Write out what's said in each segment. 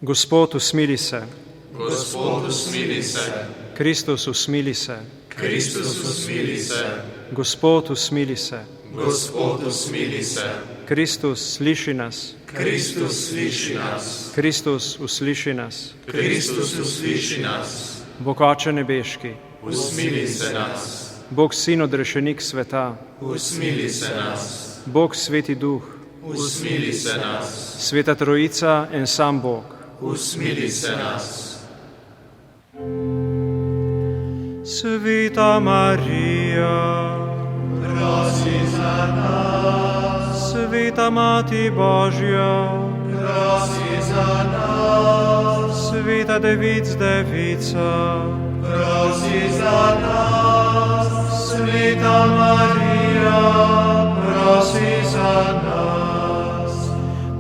Gospod, usmili se. Gospod, usmili se. Kristus, usmili se. Kristus, usmili se. Gospod, usmili se. Gospod, usmili se. Kristus, sliši nas. Kristus, sliši nas. Kristus, usliši nas. Kristus, usliši nas. Bog Oče nebeški, Usmili se nas. Bog Sin odrešenik sveta, Usmili se nas. Bog Sveti Duh, Usmili se nas. Sveta Trojica, en sam Bog. Usmili se nas. Sveta Marija, Prosi za nas. Sveta Mati Božja, Prosi za nas. Sveta Devic Devica, Prosi za nas. Sveta Marija, prosi za nas.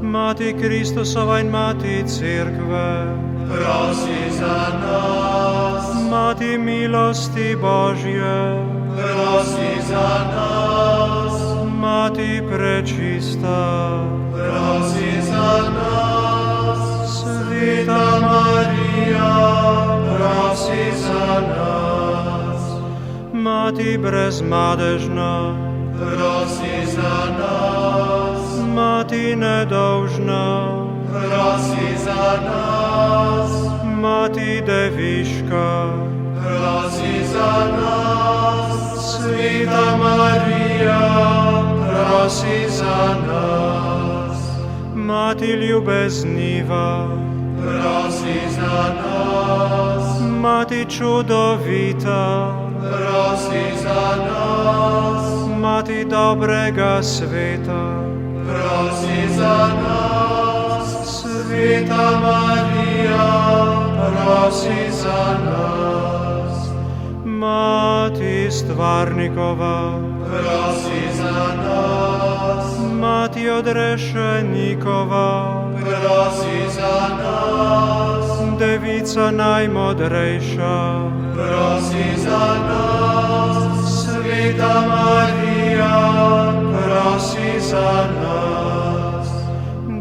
Mati Kristusova in Mati Cerkve, Prosi za nas. Mati milosti Božje, Prosi za nas. Mati prečista, Prosi za nas. Sveta Marija, prosi za nas. Mati brezmadežna, Prosi za nas. Mati nedolžna, Prosi za nas. Mati deviška, Prosi za nas. Sveta Marija, prosi za nas. Mati ljubezniva, Prosi za nas. Mati čudovita, Prosi za nas. Mati dobrega sveta, Prosi za nas. Sveta Marija, prosi za nas. Mati stvarnikova, Prosi za nas. Mati odrešenikova, Prosi za nas. Devica najmodrejša, Prosi za nas. Sveta Marija, prosi za nas.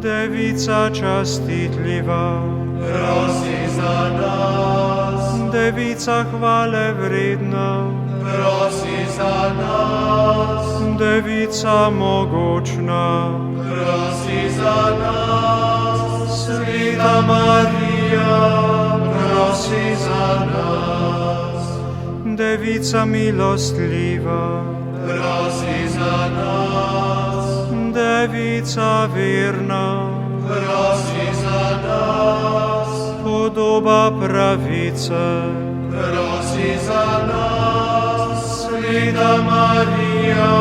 Devica častitljiva, Prosi za nas. Devica hvale vredna, Prosi za nas. Devica mogočna, Prosi za nas. Sveta Marija, prosi za nas. Devica milostljiva, Prosi za nas. Devica verna, Prosi za nas. podoba pravice, Prosi za nas. Sveta Marija,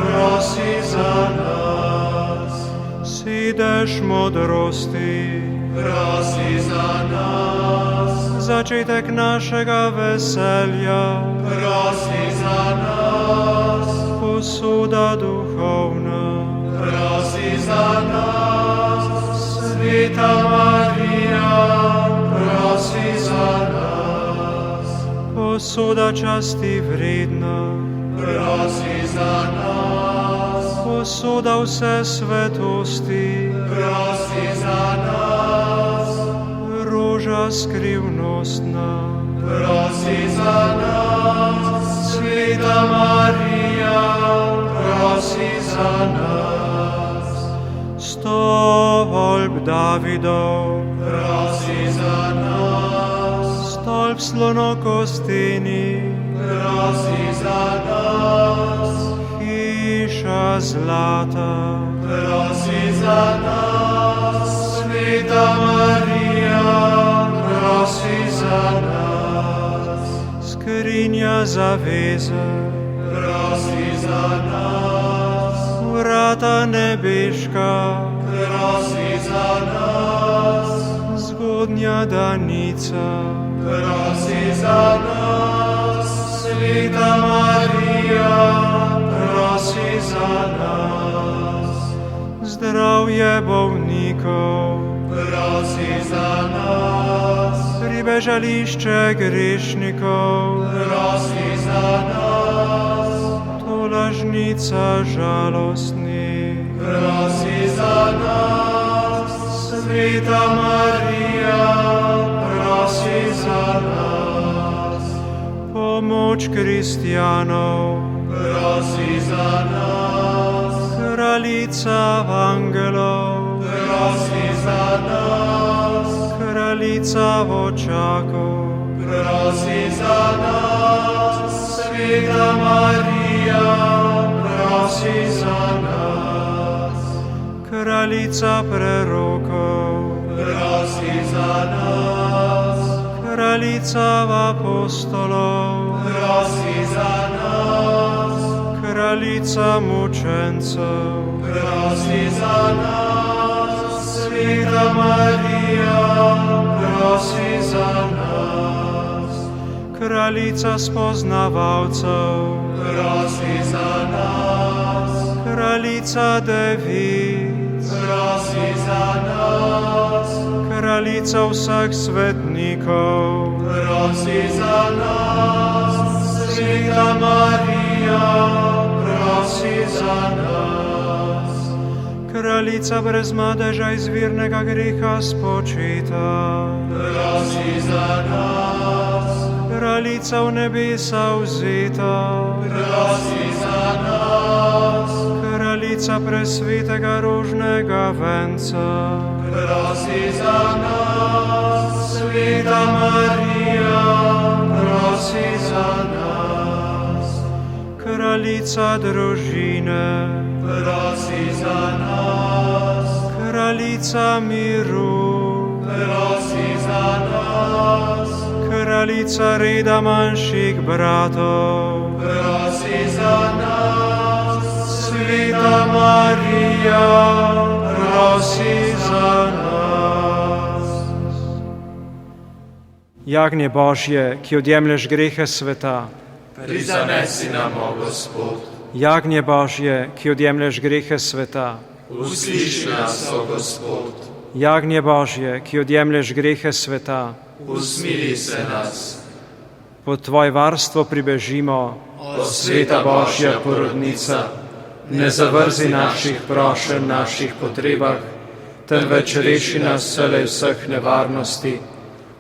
prosi za nas. Sidež modrosti, Prosi za nas. začetek našega veselja, Prosi za nas. posuda duhovna, Prosi za nas. Sveta Marija, prosi za nas. posuda časti vredna, Prosi za nas. posuda vse svetosti, Prosi za nas. roža skrivnostna, Prosi za nas. Sveta Marija, prosi za nas. stolp Davidov, Prosi za nas. stolp slonokosteni, Prosi za nas. hiša zlata, Prosi za nas. Sveta Marija, prosi za nas. skrinja zaveze, Prosi za nas. vrata nebeška, Prosi za nas. zgodnja danica, Prosi za nas. Sveta Marija, prosi za nas. zdravje bolnikov, Prosi za nas. pribežališče grešnikov, Prosi za nas. tolažnica žalostnih, Prosi za nas. Sveta Marija, prosi za nas. Pomoč kristjanov, Prosi za nas. kraljica angelov, Prosi za nas. kraljica vočakov, Prosi za nas. Sveta Marija, prosi za nas. kraljica prerokov, Prosi za nas. kraljica apostolov, Prosi za nas. kraljica mučencev, Prosi za nas. Sveta Marija, prosi za nas. kraljica spoznavalcev, Prosi za nas. kraljica devic, Prosi za nas. kraljica vseh svetnikov, Prosi za nas. Sveta Marija, prosi za nas. kraljica brez madeža izvirnega greha spočita, Prosi za nas. kraljica v nebesa vzeta, Prosi za nas. kraljica presvetega rožnega venca, Prosi za nas. Sveta Marija, prosi za nas. kraljica družine, Prosi za nas. kraljica miru, Prosi za nas. kraljica reda manjših bratov, Prosi za nas. Sveta Marija, prosi za nas. Jagnje Božje, ki odjemlješ grehe sveta, Prizanesi nam, o Gospod. Jagnje Božje, ki odjemlješ grehe sveta, Usliši nas, o Gospod. Jagnje Božje, ki odjemlješ grehe sveta, Usmili se nas. pod Tvoje varstvo pribežimo, O Sveta Božja porodnica, ne zavrzi naših prošenj, naših potrebah, temveč reši nas vselej vseh nevarnosti.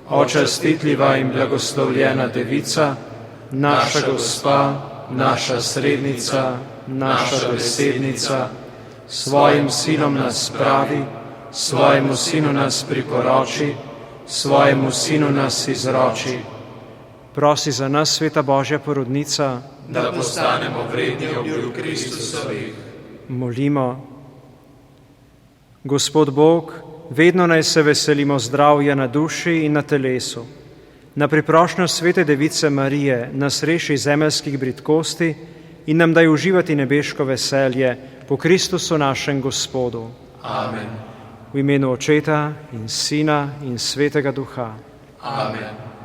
O častitljiva in blagoslovljena devica, naša gospa, naša srednica, naša besednica, svojim sinom nas spravi, svojemu sinu nas priporoči, svojemu sinu nas izroči. Prosi za nas, Sveta Božja porodnica, da postanemo vredni obljub Kristusovih. molimo. Gospod Bog, vedno naj se veselimo zdravja na duši in na telesu. Na priprošnjo Svete Device Marije nas reši zemeljskih bridkosti in nam daj uživati nebeško veselje po Kristusu našem Gospodu. Amen. V imenu Očeta in Sina in Svetega Duha. Amen.